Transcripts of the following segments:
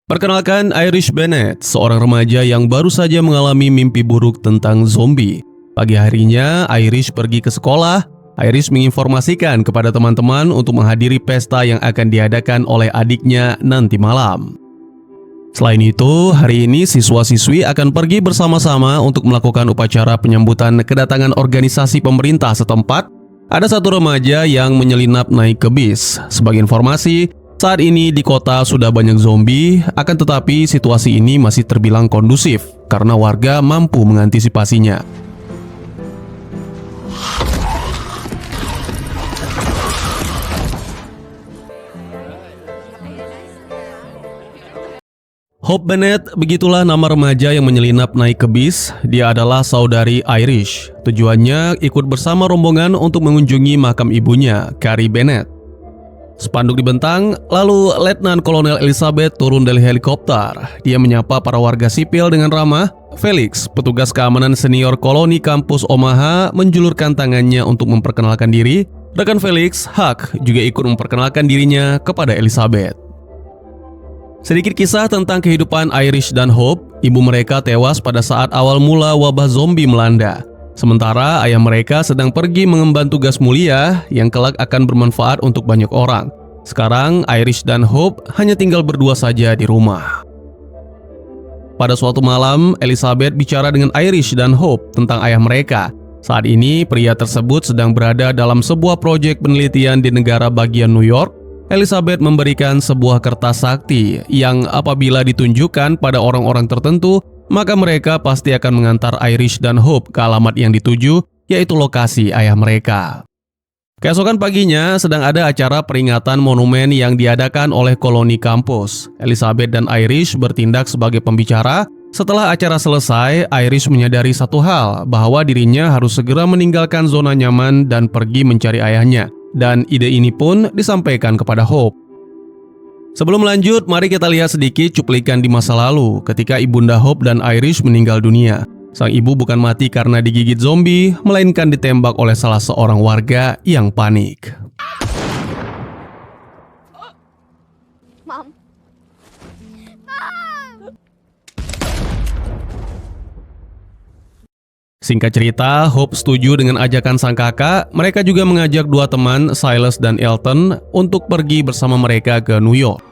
Perkenalkan Irish Bennett, seorang remaja yang baru saja mengalami mimpi buruk tentang zombie. Pagi harinya, Irish pergi ke sekolah. Irish menginformasikan kepada teman-teman untuk menghadiri pesta yang akan diadakan oleh adiknya nanti malam. Selain itu, hari ini siswa-siswi akan pergi bersama-sama untuk melakukan upacara penyambutan kedatangan organisasi pemerintah setempat. Ada satu remaja yang menyelinap naik ke bis. Sebagai informasi, saat ini di kota sudah banyak zombie, akan tetapi situasi ini masih terbilang kondusif karena warga mampu mengantisipasinya. Hope Bennett, begitulah nama remaja yang menyelinap naik ke bis. Dia adalah saudari Irish. Tujuannya ikut bersama rombongan untuk mengunjungi makam ibunya, Carrie Bennett. Spanduk dibentang, lalu Letnan Kolonel Elizabeth turun dari helikopter. Dia menyapa para warga sipil dengan ramah. Felix, petugas keamanan senior koloni kampus Omaha, menjulurkan tangannya untuk memperkenalkan diri. Rekan Felix, Huck, juga ikut memperkenalkan dirinya kepada Elizabeth. Sedikit kisah tentang kehidupan Irish dan Hope. Ibu mereka tewas pada saat awal mula wabah zombie melanda. Sementara ayah mereka sedang pergi mengemban tugas mulia yang kelak akan bermanfaat untuk banyak orang. Sekarang Irish dan Hope hanya tinggal berdua saja di rumah. Pada suatu malam, Elizabeth bicara dengan Irish dan Hope tentang ayah mereka. Saat ini pria tersebut sedang berada dalam sebuah proyek penelitian di negara bagian New York. Elizabeth memberikan sebuah kertas sakti yang apabila ditunjukkan pada orang-orang tertentu, maka mereka pasti akan mengantar Irish dan Hope ke alamat yang dituju, yaitu lokasi ayah mereka. Keesokan paginya sedang ada acara peringatan monumen yang diadakan oleh koloni kampus. Elizabeth dan Irish bertindak sebagai pembicara. Setelah acara selesai, Irish menyadari satu hal, bahwa dirinya harus segera meninggalkan zona nyaman dan pergi mencari ayahnya. Dan ide ini pun disampaikan kepada Hope. Sebelum lanjut, mari kita lihat sedikit cuplikan di masa lalu ketika ibunda Hope dan Irish meninggal dunia. Sang ibu bukan mati karena digigit zombie, melainkan ditembak oleh salah seorang warga yang panik. Mom. Singkat cerita, Hope setuju dengan ajakan sang kakak. Mereka juga mengajak dua teman, Silas dan Elton, untuk pergi bersama mereka ke New York.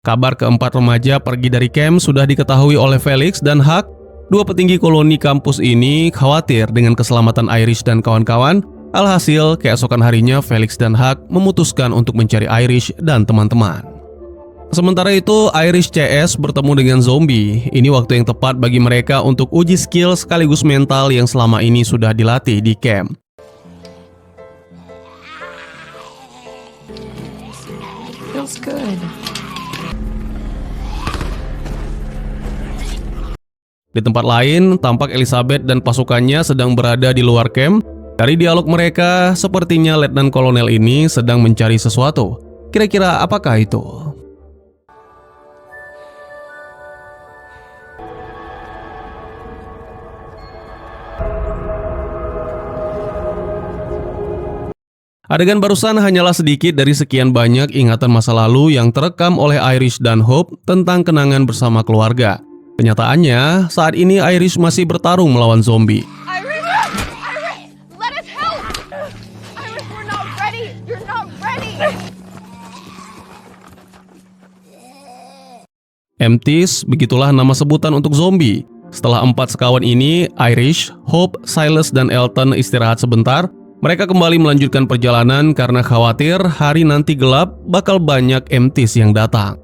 Kabar keempat remaja pergi dari camp sudah diketahui oleh Felix dan Huck. Dua petinggi koloni kampus ini khawatir dengan keselamatan Irish dan kawan-kawan. Alhasil, keesokan harinya Felix dan Huck memutuskan untuk mencari Irish dan teman-teman. Sementara itu, Irish CS bertemu dengan zombie. Ini waktu yang tepat bagi mereka untuk uji skill sekaligus mental yang selama ini sudah dilatih di camp. Feels good. Di tempat lain, tampak Elizabeth dan pasukannya sedang berada di luar camp. Dari dialog mereka, sepertinya Letnan Kolonel ini sedang mencari sesuatu. Kira-kira apakah itu? Adegan barusan hanyalah sedikit dari sekian banyak ingatan masa lalu yang terekam oleh Irish dan Hope tentang kenangan bersama keluarga. Kenyataannya, saat ini Irish masih bertarung melawan zombie. Empties, begitulah nama sebutan untuk zombie. Setelah 4 sekawan ini, Irish, Hope, Silas, dan Elton istirahat sebentar. Mereka kembali melanjutkan perjalanan karena khawatir hari nanti gelap bakal banyak empties yang datang.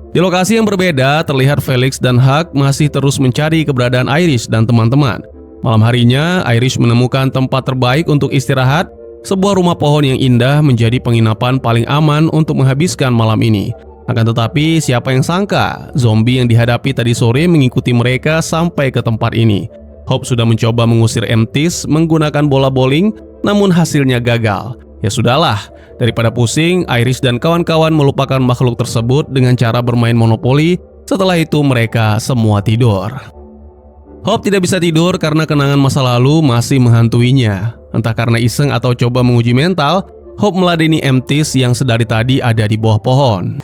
Di lokasi yang berbeda, terlihat Felix dan Huck masih terus mencari keberadaan Irish dan teman-teman. Malam harinya, Irish menemukan tempat terbaik untuk istirahat. Sebuah rumah pohon yang indah menjadi penginapan paling aman untuk menghabiskan malam ini. Akan tetapi, siapa yang sangka zombie yang dihadapi tadi sore mengikuti mereka sampai ke tempat ini. Hope sudah mencoba mengusir empties menggunakan bola bowling, namun hasilnya gagal. Ya sudahlah, daripada pusing, Irish dan kawan-kawan melupakan makhluk tersebut dengan cara bermain monopoli. Setelah itu mereka semua tidur. Hope tidak bisa tidur karena kenangan masa lalu masih menghantuinya. Entah karena iseng atau coba menguji mental, Hope meladeni Amethyst yang sedari tadi ada di bawah pohon.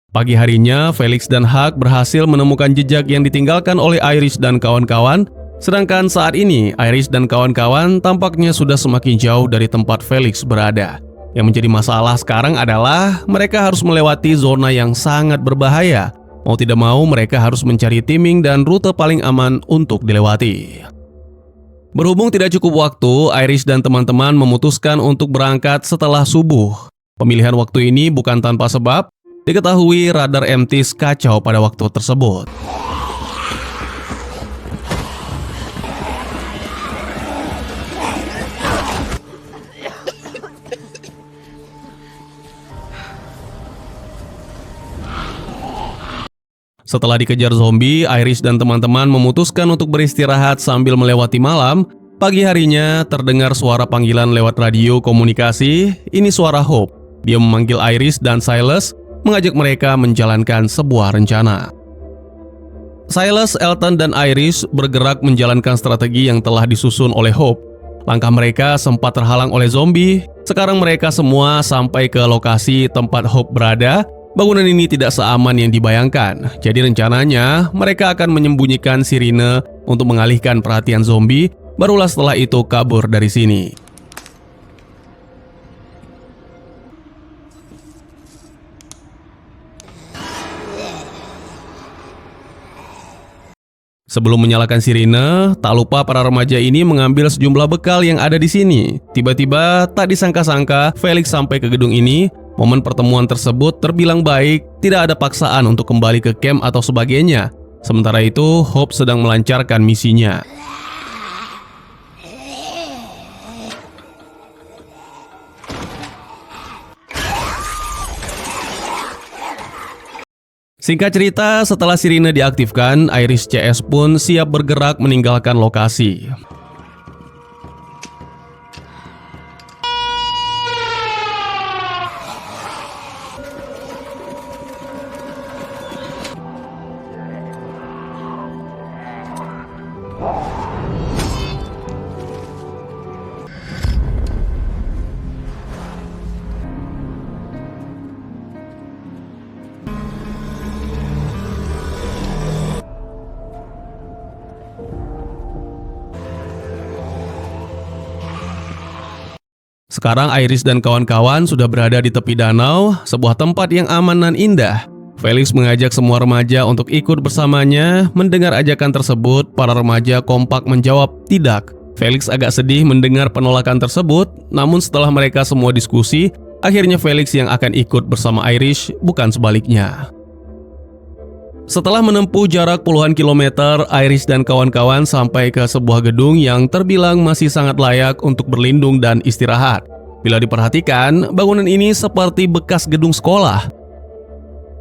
Pagi harinya, Felix dan Huck berhasil menemukan jejak yang ditinggalkan oleh Iris dan kawan-kawan. Sedangkan saat ini, Iris dan kawan-kawan tampaknya sudah semakin jauh dari tempat Felix berada. Yang menjadi masalah sekarang adalah mereka harus melewati zona yang sangat berbahaya. Mau tidak mau, mereka harus mencari timing dan rute paling aman untuk dilewati. Berhubung tidak cukup waktu, Iris dan teman-teman memutuskan untuk berangkat setelah subuh. Pemilihan waktu ini bukan tanpa sebab. Diketahui radar Amethyst kacau pada waktu tersebut. Setelah dikejar zombie, Iris dan teman-teman memutuskan untuk beristirahat sambil melewati malam. Pagi harinya terdengar suara panggilan lewat radio komunikasi. Ini suara Hope. Dia memanggil Iris dan Silas, mengajak mereka menjalankan sebuah rencana. Silas, Elton, dan Iris bergerak menjalankan strategi yang telah disusun oleh Hope. Langkah mereka sempat terhalang oleh zombie. Sekarang mereka semua sampai ke lokasi tempat Hope berada. Bangunan ini tidak seaman yang dibayangkan. Jadi rencananya mereka akan menyembunyikan sirine untuk mengalihkan perhatian zombie. Barulah setelah itu kabur dari sini. Sebelum menyalakan sirine, tak lupa para remaja ini mengambil sejumlah bekal yang ada di sini. Tiba-tiba, tak disangka-sangka, Felix sampai ke gedung ini. Momen pertemuan tersebut terbilang baik, tidak ada paksaan untuk kembali ke camp atau sebagainya. Sementara itu, Hope sedang melancarkan misinya. Singkat cerita, setelah sirine diaktifkan, Iris CS pun siap bergerak meninggalkan lokasi. Sekarang Iris dan kawan-kawan sudah berada di tepi danau, sebuah tempat yang aman dan indah. Felix mengajak semua remaja untuk ikut bersamanya. Mendengar ajakan tersebut, para remaja kompak menjawab tidak. Felix agak sedih mendengar penolakan tersebut, namun setelah mereka semua diskusi, akhirnya Felix yang akan ikut bersama Iris, bukan sebaliknya. Setelah menempuh jarak puluhan kilometer, Iris dan kawan-kawan sampai ke sebuah gedung yang terbilang masih sangat layak untuk berlindung dan istirahat. Bila diperhatikan, bangunan ini seperti bekas gedung sekolah.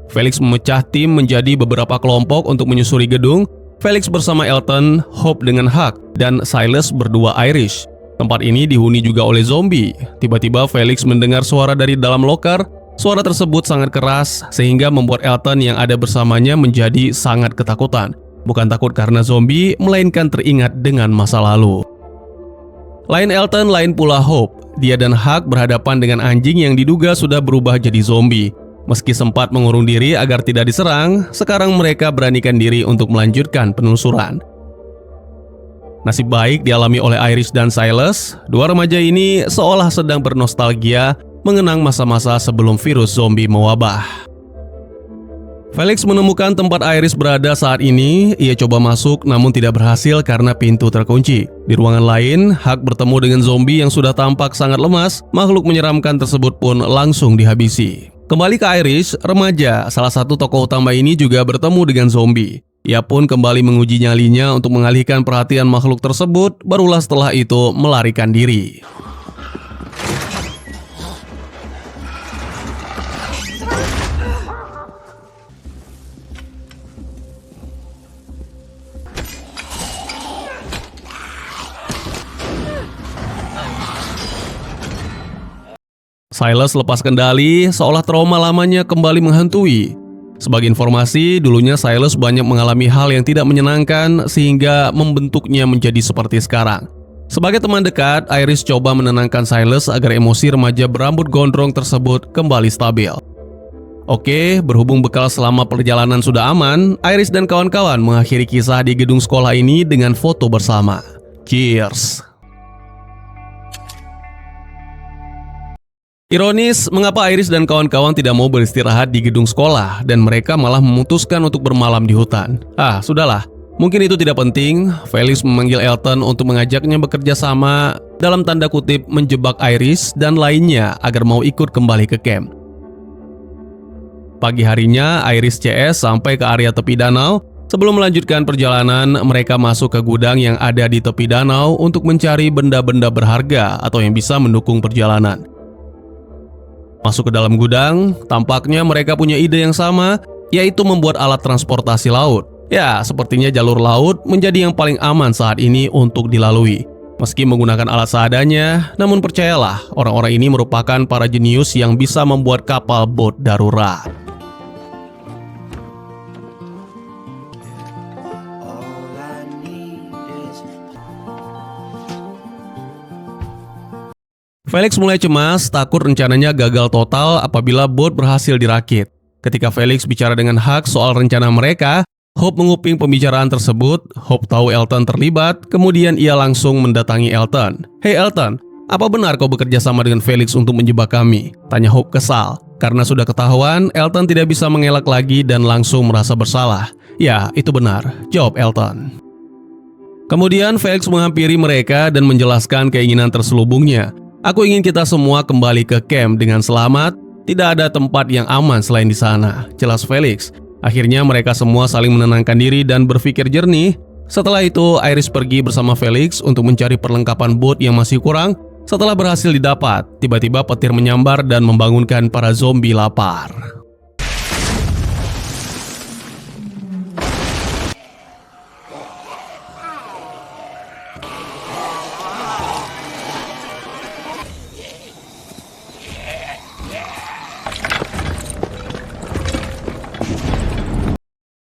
Felix memecah tim menjadi beberapa kelompok untuk menyusuri gedung. Felix bersama Elton, Hope dengan Huck, dan Silas berdua Iris. Tempat ini dihuni juga oleh zombie. Tiba-tiba Felix mendengar suara dari dalam loker. Suara tersebut sangat keras sehingga membuat Elton yang ada bersamanya menjadi sangat ketakutan. Bukan takut karena zombie, melainkan teringat dengan masa lalu. Lain Elton, lain pula Hope. Dia dan Huck berhadapan dengan anjing yang diduga sudah berubah jadi zombie. Meski sempat mengurung diri agar tidak diserang, sekarang mereka beranikan diri untuk melanjutkan penelusuran. Nasib baik dialami oleh Iris dan Silas. Dua remaja ini seolah sedang bernostalgia mengenang masa-masa sebelum virus zombie mewabah. Felix menemukan tempat Iris berada saat ini. Ia coba masuk namun tidak berhasil karena pintu terkunci. Di ruangan lain, Huck bertemu dengan zombie yang sudah tampak sangat lemas. Makhluk menyeramkan tersebut pun langsung dihabisi. Kembali ke Iris, remaja, salah satu tokoh utama ini juga bertemu dengan zombie. Ia pun kembali menguji nyalinya untuk mengalihkan perhatian makhluk tersebut. Barulah setelah itu melarikan diri. Silas lepas kendali seolah trauma lamanya kembali menghantui. Sebagai informasi, dulunya Silas banyak mengalami hal yang tidak menyenangkan sehingga membentuknya menjadi seperti sekarang. Sebagai teman dekat, Iris coba menenangkan Silas agar emosi remaja berambut gondrong tersebut kembali stabil. Oke, berhubung bekal selama perjalanan sudah aman, Iris dan kawan-kawan mengakhiri kisah di gedung sekolah ini dengan foto bersama. Cheers! Ironis, mengapa Iris dan kawan-kawan tidak mau beristirahat di gedung sekolah dan mereka malah memutuskan untuk bermalam di hutan? Sudahlah. Mungkin itu tidak penting. Felix memanggil Elton untuk mengajaknya bekerja sama dalam tanda kutip menjebak Iris dan lainnya agar mau ikut kembali ke camp. Pagi harinya, Iris CS sampai ke area tepi danau. Sebelum melanjutkan perjalanan, mereka masuk ke gudang yang ada di tepi danau untuk mencari benda-benda berharga atau yang bisa mendukung perjalanan. Masuk ke dalam gudang, tampaknya mereka punya ide yang sama, yaitu membuat alat transportasi laut. Ya, sepertinya jalur laut menjadi yang paling aman saat ini untuk dilalui. Meski menggunakan alat seadanya, namun percayalah, orang-orang ini merupakan para jenius yang bisa membuat kapal bot darurat. Felix mulai cemas, takut rencananya gagal total apabila bot berhasil dirakit. Ketika Felix bicara dengan Huck soal rencana mereka, Hope menguping pembicaraan tersebut. Hope tahu Elton terlibat, kemudian ia langsung mendatangi Elton. "Hey Elton, apa benar kau bekerja sama dengan Felix untuk menjebak kami?" tanya Hope kesal. Karena sudah ketahuan, Elton tidak bisa mengelak lagi dan langsung merasa bersalah. "Ya, itu benar," jawab Elton. Kemudian Felix menghampiri mereka dan menjelaskan keinginan terselubungnya. "Aku ingin kita semua kembali ke camp dengan selamat. Tidak ada tempat yang aman selain di sana," jelas Felix. Akhirnya mereka semua saling menenangkan diri dan berpikir jernih. Setelah itu, Iris pergi bersama Felix untuk mencari perlengkapan bot yang masih kurang. Setelah berhasil didapat, tiba-tiba petir menyambar dan membangunkan para zombie lapar.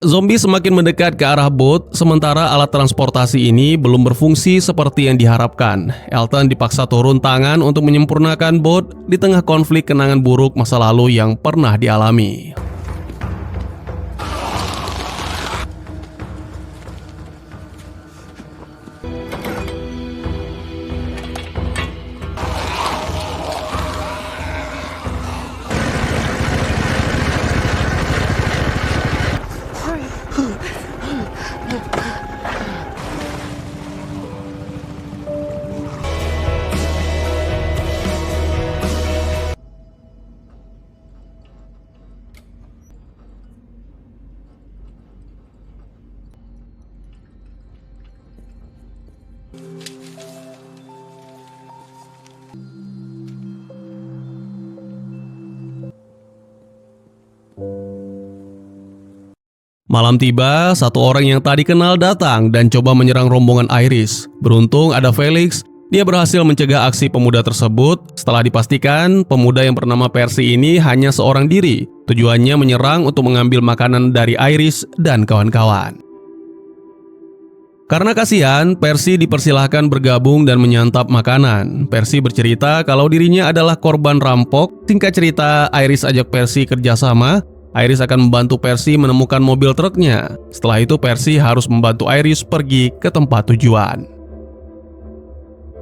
Zombie semakin mendekat ke arah bot, sementara alat transportasi ini belum berfungsi seperti yang diharapkan. Elton dipaksa turun tangan untuk menyempurnakan bot di tengah konflik kenangan buruk masa lalu yang pernah dialami. Malam tiba, satu orang yang tadi kenal datang dan coba menyerang rombongan Iris. Beruntung ada Felix, dia berhasil mencegah aksi pemuda tersebut. Setelah dipastikan, pemuda yang bernama Percy ini hanya seorang diri. Tujuannya menyerang untuk mengambil makanan dari Iris dan kawan-kawan. Karena kasihan, Percy dipersilahkan bergabung dan menyantap makanan. Percy bercerita kalau dirinya adalah korban rampok. Singkat cerita, Iris ajak Percy kerjasama. Iris akan membantu Percy menemukan mobil truknya. Setelah itu Percy harus membantu Iris pergi ke tempat tujuan.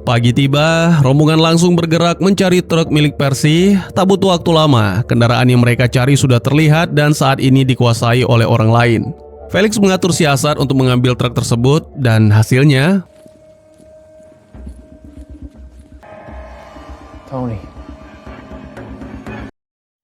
Pagi tiba, rombongan langsung bergerak mencari truk milik Percy. Tak butuh waktu lama, kendaraan yang mereka cari sudah terlihat dan saat ini dikuasai oleh orang lain. Felix mengatur siasat untuk mengambil truk tersebut dan hasilnya... Tony.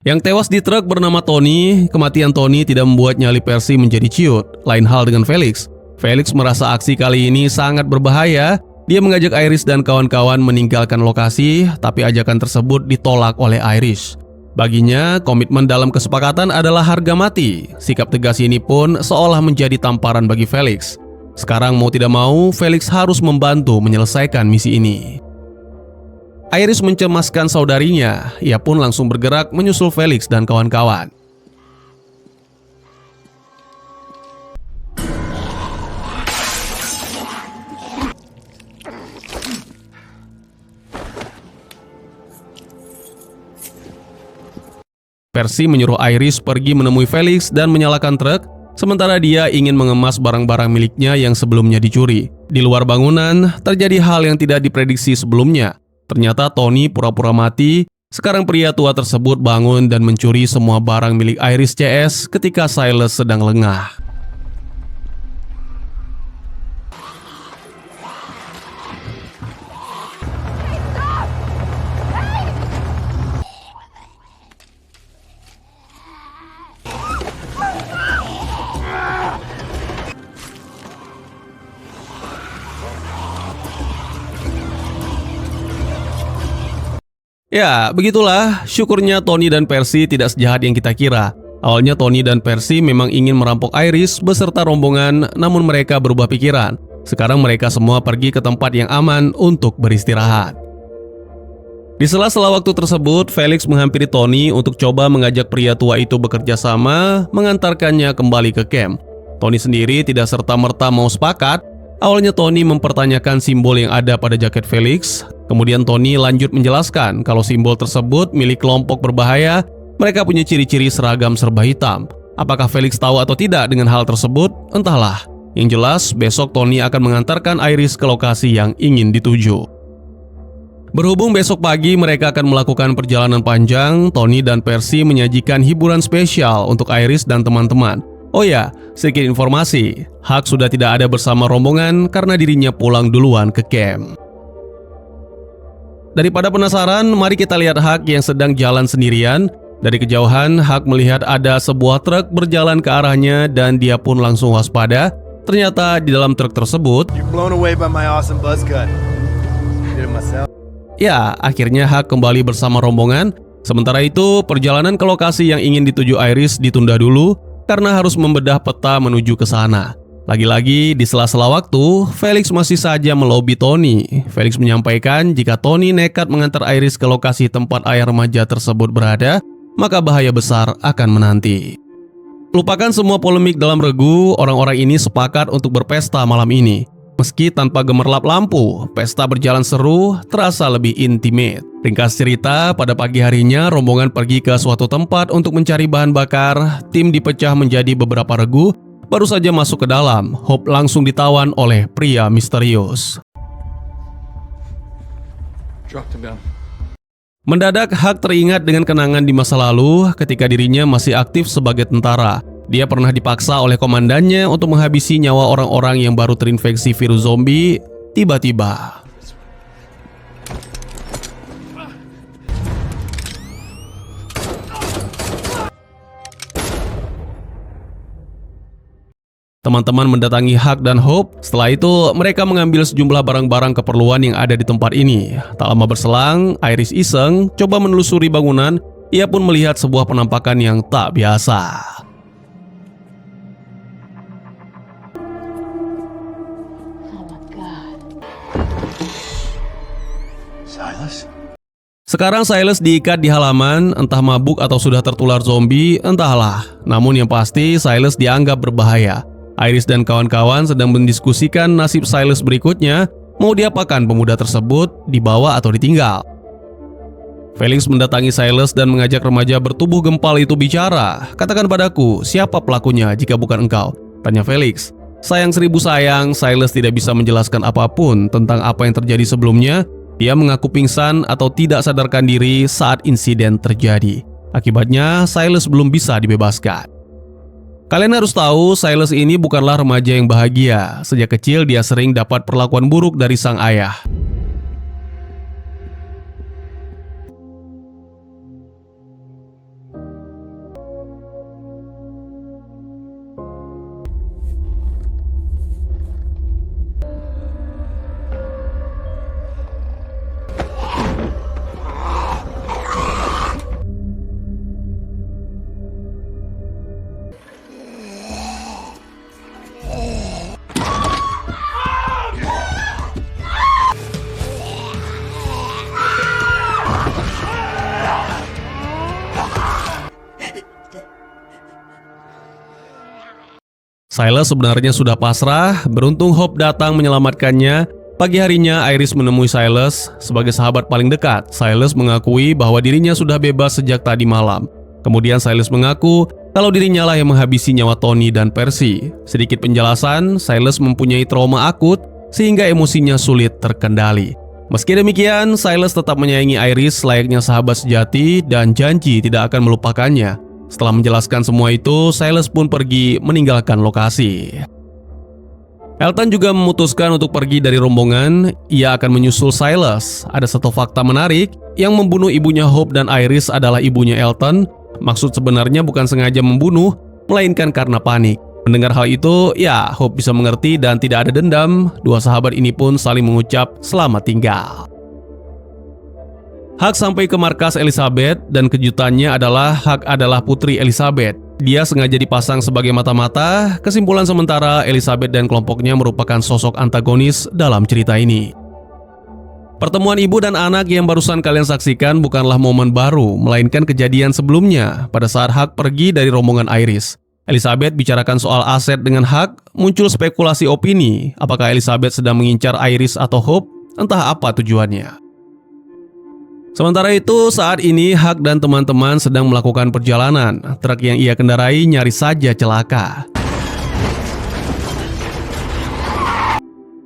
Yang tewas di truk bernama Tony. Kematian Tony tidak membuat nyali Percy menjadi ciut. Lain hal dengan Felix. Felix merasa aksi kali ini sangat berbahaya. Dia mengajak Iris dan kawan-kawan meninggalkan lokasi, tapi ajakan tersebut ditolak oleh Iris. Baginya, komitmen dalam kesepakatan adalah harga mati. Sikap tegas ini pun seolah menjadi tamparan bagi Felix. Sekarang mau tidak mau, Felix harus membantu menyelesaikan misi ini. Iris mencemaskan saudarinya. Ia pun langsung bergerak menyusul Felix dan kawan-kawan. Percy menyuruh Iris pergi menemui Felix dan menyalakan truk, sementara dia ingin mengemas barang-barang miliknya yang sebelumnya dicuri. Di luar bangunan, terjadi hal yang tidak diprediksi sebelumnya. Ternyata Tony pura-pura mati. Sekarang pria tua tersebut bangun dan mencuri semua barang milik Iris CS ketika Silas sedang lengah. Ya, begitulah. Syukurnya Tony dan Percy tidak sejahat yang kita kira. Awalnya Tony dan Percy memang ingin merampok Iris beserta rombongan, namun mereka berubah pikiran. Sekarang mereka semua pergi ke tempat yang aman untuk beristirahat. Di sela-sela waktu tersebut, Felix menghampiri Tony untuk coba mengajak pria tua itu bekerja sama, mengantarkannya kembali ke camp. Tony sendiri tidak serta-merta mau sepakat. Awalnya Tony mempertanyakan simbol yang ada pada jaket Felix. Kemudian Tony lanjut menjelaskan kalau simbol tersebut milik kelompok berbahaya. Mereka punya ciri-ciri seragam serba hitam. Apakah Felix tahu atau tidak dengan hal tersebut? Entahlah. Yang jelas, besok Tony akan mengantarkan Iris ke lokasi yang ingin dituju. Berhubung besok pagi mereka akan melakukan perjalanan panjang, Tony dan Percy menyajikan hiburan spesial untuk Iris dan teman-teman. Oh ya, sedikit informasi, Huck sudah tidak ada bersama rombongan karena dirinya pulang duluan ke camp. Daripada penasaran, mari kita lihat Huck yang sedang jalan sendirian. Dari kejauhan, Huck melihat ada sebuah truk berjalan ke arahnya dan dia pun langsung waspada. Ternyata di dalam truk tersebut, ya, akhirnya Huck kembali bersama rombongan. Sementara itu, perjalanan ke lokasi yang ingin dituju Iris ditunda dulu karena harus membedah peta menuju ke sana. Lagi-lagi di sela-sela waktu, Felix masih saja melobi Tony. Felix menyampaikan jika Tony nekat mengantar Iris ke lokasi tempat ayah remaja tersebut berada, maka bahaya besar akan menanti. Lupakan semua polemik dalam regu, orang-orang ini sepakat untuk berpesta malam ini. Meski tanpa gemerlap lampu, pesta berjalan seru, terasa lebih intimate. Ringkas cerita, pada pagi harinya rombongan pergi ke suatu tempat untuk mencari bahan bakar. Tim dipecah menjadi beberapa regu. Baru saja masuk ke dalam, Hope langsung ditawan oleh pria misterius. Mendadak Huck teringat dengan kenangan di masa lalu ketika dirinya masih aktif sebagai tentara. Dia pernah dipaksa oleh komandannya untuk menghabisi nyawa orang-orang yang baru terinfeksi virus zombie. Tiba-tiba teman-teman mendatangi Huck dan Hope. Setelah itu, mereka mengambil sejumlah barang-barang keperluan yang ada di tempat ini. Tak lama berselang, Iris iseng coba menelusuri bangunan. Ia pun melihat sebuah penampakan yang tak biasa. Sekarang Silas diikat di halaman, entah mabuk atau sudah tertular zombie, entahlah. Namun yang pasti Silas dianggap berbahaya. Iris dan kawan-kawan sedang mendiskusikan nasib Silas berikutnya. Mau diapakan pemuda tersebut, dibawa atau ditinggal? Felix mendatangi Silas dan mengajak remaja bertubuh gempal itu bicara. Katakan padaku, siapa pelakunya jika bukan engkau? Tanya Felix. Sayang seribu sayang, Silas tidak bisa menjelaskan apapun tentang apa yang terjadi sebelumnya. Dia mengaku pingsan atau tidak sadarkan diri saat insiden terjadi. Akibatnya, Silas belum bisa dibebaskan. Kalian harus tahu, Silas ini bukanlah remaja yang bahagia. Sejak kecil dia sering dapat perlakuan buruk dari sang ayah. Silas sebenarnya sudah pasrah, beruntung Hope datang menyelamatkannya. Pagi harinya Iris menemui Silas sebagai sahabat paling dekat. Silas mengakui bahwa dirinya sudah bebas sejak tadi malam. Kemudian Silas mengaku kalau dirinya lah yang menghabisi nyawa Tony dan Percy. Sedikit penjelasan, Silas mempunyai trauma akut sehingga emosinya sulit terkendali. Meski demikian, Silas tetap menyayangi Iris layaknya sahabat sejati dan janji tidak akan melupakannya. Setelah menjelaskan semua itu, Silas pun pergi meninggalkan lokasi. Elton juga memutuskan untuk pergi dari rombongan. Ia akan menyusul Silas. Ada satu fakta menarik, yang membunuh ibunya Hope dan Iris adalah ibunya Elton. Maksud sebenarnya bukan sengaja membunuh, melainkan karena panik. Mendengar hal itu, ya Hope bisa mengerti dan tidak ada dendam. Dua sahabat ini pun saling mengucap selamat tinggal. Huck sampai ke markas Elizabeth dan kejutannya adalah Huck adalah putri Elizabeth. Dia sengaja dipasang sebagai mata-mata. Kesimpulan sementara, Elizabeth dan kelompoknya merupakan sosok antagonis dalam cerita ini. Pertemuan ibu dan anak yang barusan kalian saksikan bukanlah momen baru, melainkan kejadian sebelumnya pada saat Huck pergi dari rombongan Iris. Elizabeth bicarakan soal aset dengan Huck, muncul spekulasi opini, apakah Elizabeth sedang mengincar Iris atau Hope, entah apa tujuannya. Sementara itu, saat ini Huck dan teman-teman sedang melakukan perjalanan. Truk yang ia kendarai nyaris saja celaka.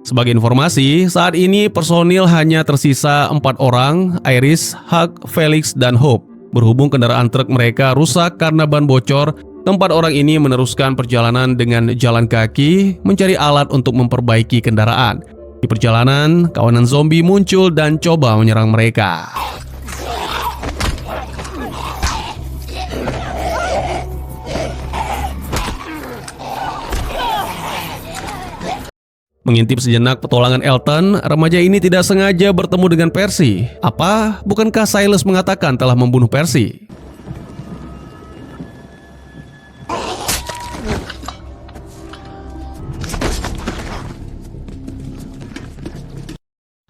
Sebagai informasi, saat ini personil hanya tersisa 4 orang, Iris, Huck, Felix, dan Hope. Berhubung kendaraan truk mereka rusak karena ban bocor, keempat orang ini meneruskan perjalanan dengan jalan kaki, mencari alat untuk memperbaiki kendaraan. Di perjalanan, kawanan zombie muncul dan coba menyerang mereka. Mengintip sejenak petualangan Elton, remaja ini tidak sengaja bertemu dengan Percy. Apa? Bukankah Silas mengatakan telah membunuh Percy?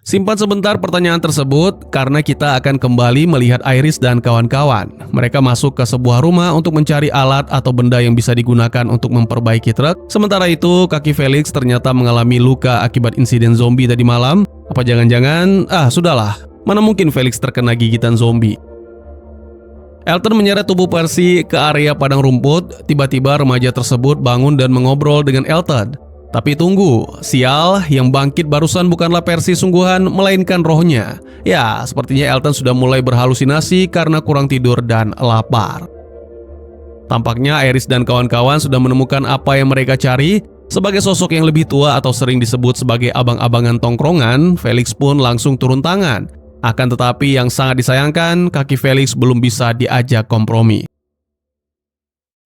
Simpan sebentar pertanyaan tersebut karena kita akan kembali melihat Iris dan kawan-kawan. Mereka masuk ke sebuah rumah untuk mencari alat atau benda yang bisa digunakan untuk memperbaiki truk. Sementara itu, kaki Felix ternyata mengalami luka akibat insiden zombie tadi malam. Apa jangan-jangan, sudahlah, mana mungkin Felix terkena gigitan zombie. Elton menyeret tubuh Percy ke area padang rumput. Tiba-tiba remaja tersebut bangun dan mengobrol dengan Elton. Tapi tunggu, sial, yang bangkit barusan bukanlah Percy sungguhan, melainkan rohnya. Ya, sepertinya Elton sudah mulai berhalusinasi karena kurang tidur dan lapar. Tampaknya Iris dan kawan-kawan sudah menemukan apa yang mereka cari. Sebagai sosok yang lebih tua atau sering disebut sebagai abang-abangan tongkrongan, Felix pun langsung turun tangan. Akan tetapi yang sangat disayangkan, kaki Felix belum bisa diajak kompromi.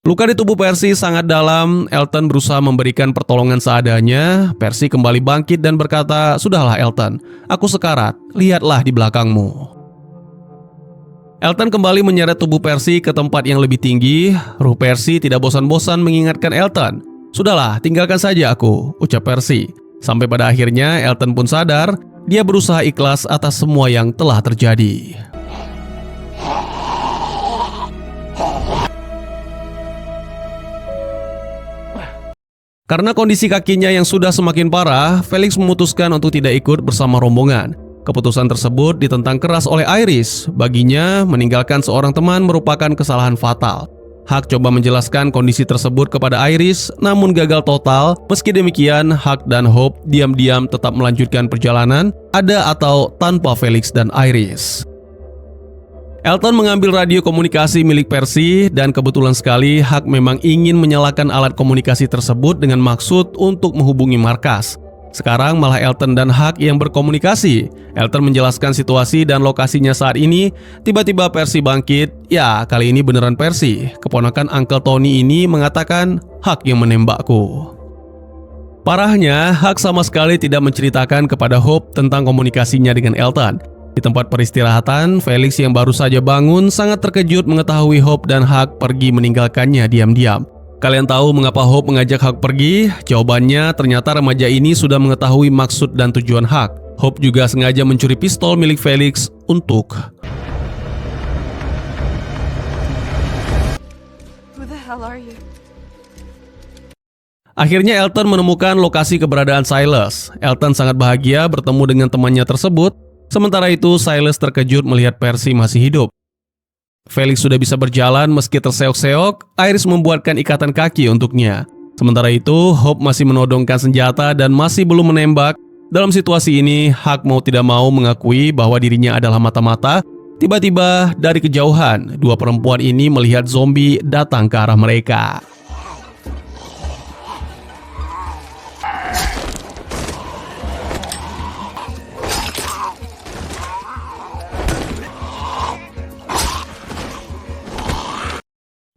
Luka di tubuh Percy sangat dalam. Elton berusaha memberikan pertolongan seadanya. Percy kembali bangkit dan berkata, "Sudahlah Elton, aku sekarat, lihatlah di belakangmu." Elton kembali menyeret tubuh Percy ke tempat yang lebih tinggi. Ruh Percy tidak bosan-bosan mengingatkan Elton. "Sudahlah, tinggalkan saja aku," ucap Percy. Sampai pada akhirnya Elton pun sadar, dia berusaha ikhlas atas semua yang telah terjadi. Karena kondisi kakinya yang sudah semakin parah, Felix memutuskan untuk tidak ikut bersama rombongan. Keputusan tersebut ditentang keras oleh Iris. Baginya, meninggalkan seorang teman merupakan kesalahan fatal. Huck coba menjelaskan kondisi tersebut kepada Iris, namun gagal total. Meski demikian, Huck dan Hope diam-diam tetap melanjutkan perjalanan, ada atau tanpa Felix dan Iris. Elton mengambil radio komunikasi milik Percy dan kebetulan sekali Huck memang ingin menyalakan alat komunikasi tersebut dengan maksud untuk menghubungi markas. Sekarang malah Elton dan Huck yang berkomunikasi. Elton menjelaskan situasi dan lokasinya saat ini. Tiba-tiba Percy bangkit. Ya, kali ini beneran Percy. Keponakan Uncle Tony ini mengatakan Huck yang menembakku. Parahnya, Huck sama sekali tidak menceritakan kepada Hope tentang komunikasinya dengan Elton. Di tempat peristirahatan, Felix yang baru saja bangun sangat terkejut mengetahui Hope dan Huck pergi meninggalkannya diam-diam. Kalian tahu mengapa Hope mengajak Huck pergi? Jawabannya, ternyata remaja ini sudah mengetahui maksud dan tujuan Huck. Hope juga sengaja mencuri pistol milik Felix untuk... Who the hell are you? Akhirnya Elton menemukan lokasi keberadaan Silas. Elton sangat bahagia bertemu dengan temannya tersebut. Sementara itu Silas terkejut melihat Percy masih hidup. Felix sudah bisa berjalan meski terseok-seok. Iris membuatkan ikatan kaki untuknya. Sementara itu Hope masih menodongkan senjata dan masih belum menembak. Dalam situasi ini Huck mau tidak mau mengakui bahwa dirinya adalah mata-mata. Tiba-tiba dari kejauhan dua perempuan ini melihat zombie datang ke arah mereka.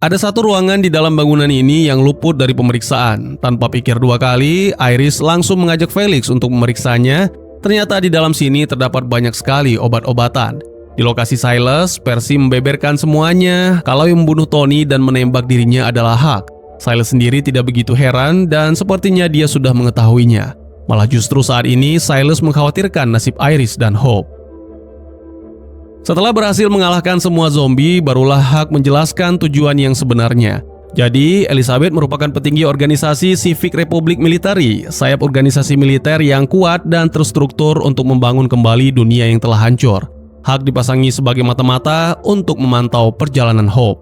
Ada satu ruangan di dalam bangunan ini yang luput dari pemeriksaan. Tanpa pikir dua kali, Iris langsung mengajak Felix untuk memeriksanya. Ternyata di dalam sini terdapat banyak sekali obat-obatan. Di lokasi Silas, Percy membeberkan semuanya kalau yang membunuh Tony dan menembak dirinya adalah Huck. Silas sendiri tidak begitu heran dan sepertinya dia sudah mengetahuinya. Malah justru saat ini Silas mengkhawatirkan nasib Iris dan Hope. Setelah berhasil mengalahkan semua zombie, barulah Huck menjelaskan tujuan yang sebenarnya. Jadi, Elizabeth merupakan petinggi organisasi Civic Republic Military, sayap organisasi militer yang kuat dan terstruktur untuk membangun kembali dunia yang telah hancur. Huck dipasangi sebagai mata-mata untuk memantau perjalanan Hope.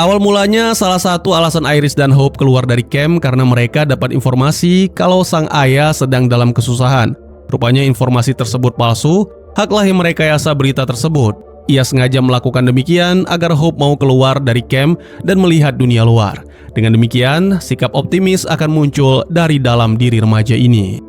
Awal mulanya, salah satu alasan Iris dan Hope keluar dari camp karena mereka dapat informasi kalau sang ayah sedang dalam kesusahan. Rupanya informasi tersebut palsu. Hucklah yang merekayasa berita tersebut. Ia sengaja melakukan demikian agar Hope mau keluar dari camp dan melihat dunia luar. Dengan demikian, sikap optimis akan muncul dari dalam diri remaja ini.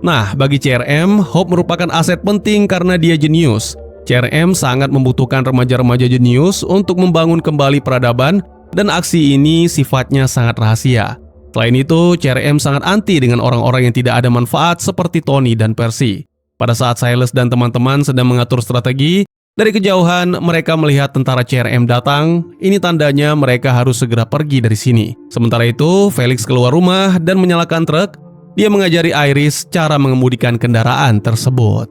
Nah, bagi CRM, Hope merupakan aset penting karena dia jenius. CRM sangat membutuhkan remaja-remaja jenius untuk membangun kembali peradaban dan aksi ini sifatnya sangat rahasia. Selain itu, CRM sangat anti dengan orang-orang yang tidak ada manfaat seperti Tony dan Percy. Pada saat Silas dan teman-teman sedang mengatur strategi, dari kejauhan mereka melihat tentara CRM datang. Ini tandanya mereka harus segera pergi dari sini. Sementara itu, Felix keluar rumah dan menyalakan truk. Dia mengajari Iris cara mengemudikan kendaraan tersebut.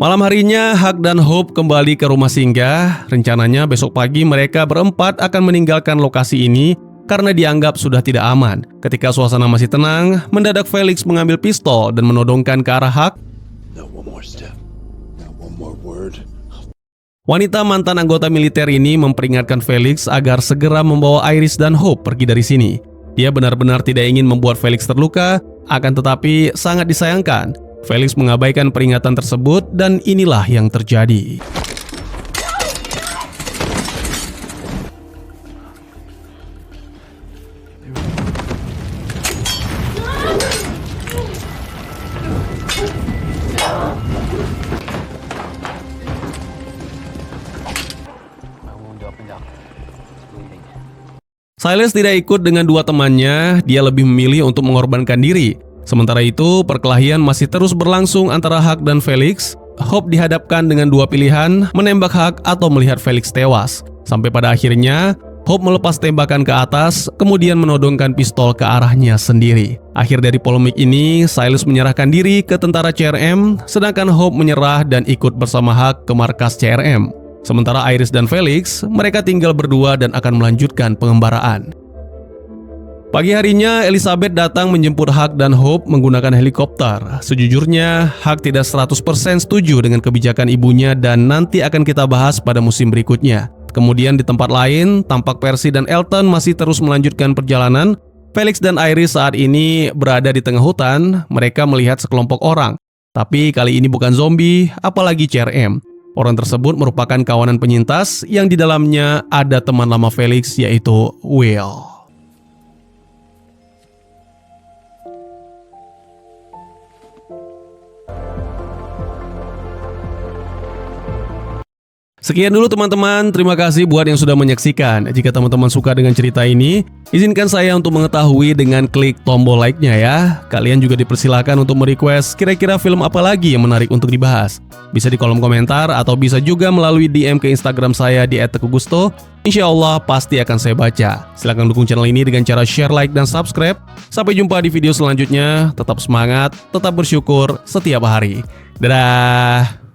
Malam harinya, Huck dan Hope kembali ke rumah singgah. Rencananya besok pagi mereka berempat akan meninggalkan lokasi ini karena dianggap sudah tidak aman. Ketika suasana masih tenang, mendadak Felix mengambil pistol dan menodongkan ke arah Huck. Wanita mantan anggota militer ini memperingatkan Felix agar segera membawa Iris dan Hope pergi dari sini. Dia benar-benar tidak ingin membuat Felix terluka, akan tetapi sangat disayangkan. Felix mengabaikan peringatan tersebut dan inilah yang terjadi. Silas tidak ikut dengan dua temannya, dia lebih memilih untuk mengorbankan diri. Sementara itu, perkelahian masih terus berlangsung antara Huck dan Felix. Hope dihadapkan dengan dua pilihan, menembak Huck atau melihat Felix tewas. Sampai pada akhirnya, Hope melepas tembakan ke atas, kemudian menodongkan pistol ke arahnya sendiri. Akhir dari polemik ini, Silas menyerahkan diri ke tentara CRM, sedangkan Hope menyerah dan ikut bersama Huck ke markas CRM. Sementara Iris dan Felix, mereka tinggal berdua dan akan melanjutkan pengembaraan. Pagi harinya, Elizabeth datang menjemput Huck dan Hope menggunakan helikopter. Sejujurnya, Huck tidak 100% setuju dengan kebijakan ibunya dan nanti akan kita bahas pada musim berikutnya. Kemudian di tempat lain, tampak Percy dan Elton masih terus melanjutkan perjalanan. Felix dan Iris saat ini berada di tengah hutan, mereka melihat sekelompok orang. Tapi kali ini bukan zombie, apalagi CRM. Orang tersebut merupakan kawanan penyintas yang di dalamnya ada teman lama Felix yaitu Will. Sekian dulu teman-teman, terima kasih buat yang sudah menyaksikan. Jika teman-teman suka dengan cerita ini, izinkan saya untuk mengetahui dengan klik tombol like-nya ya. Kalian juga dipersilakan untuk merequest kira-kira film apa lagi yang menarik untuk dibahas. Bisa di kolom komentar atau bisa juga melalui DM ke Instagram saya di @tegugusto. Insya Allah pasti akan saya baca. Silahkan dukung channel ini dengan cara share, like, dan subscribe. Sampai jumpa di video selanjutnya. Tetap semangat, tetap bersyukur setiap hari. Dadah!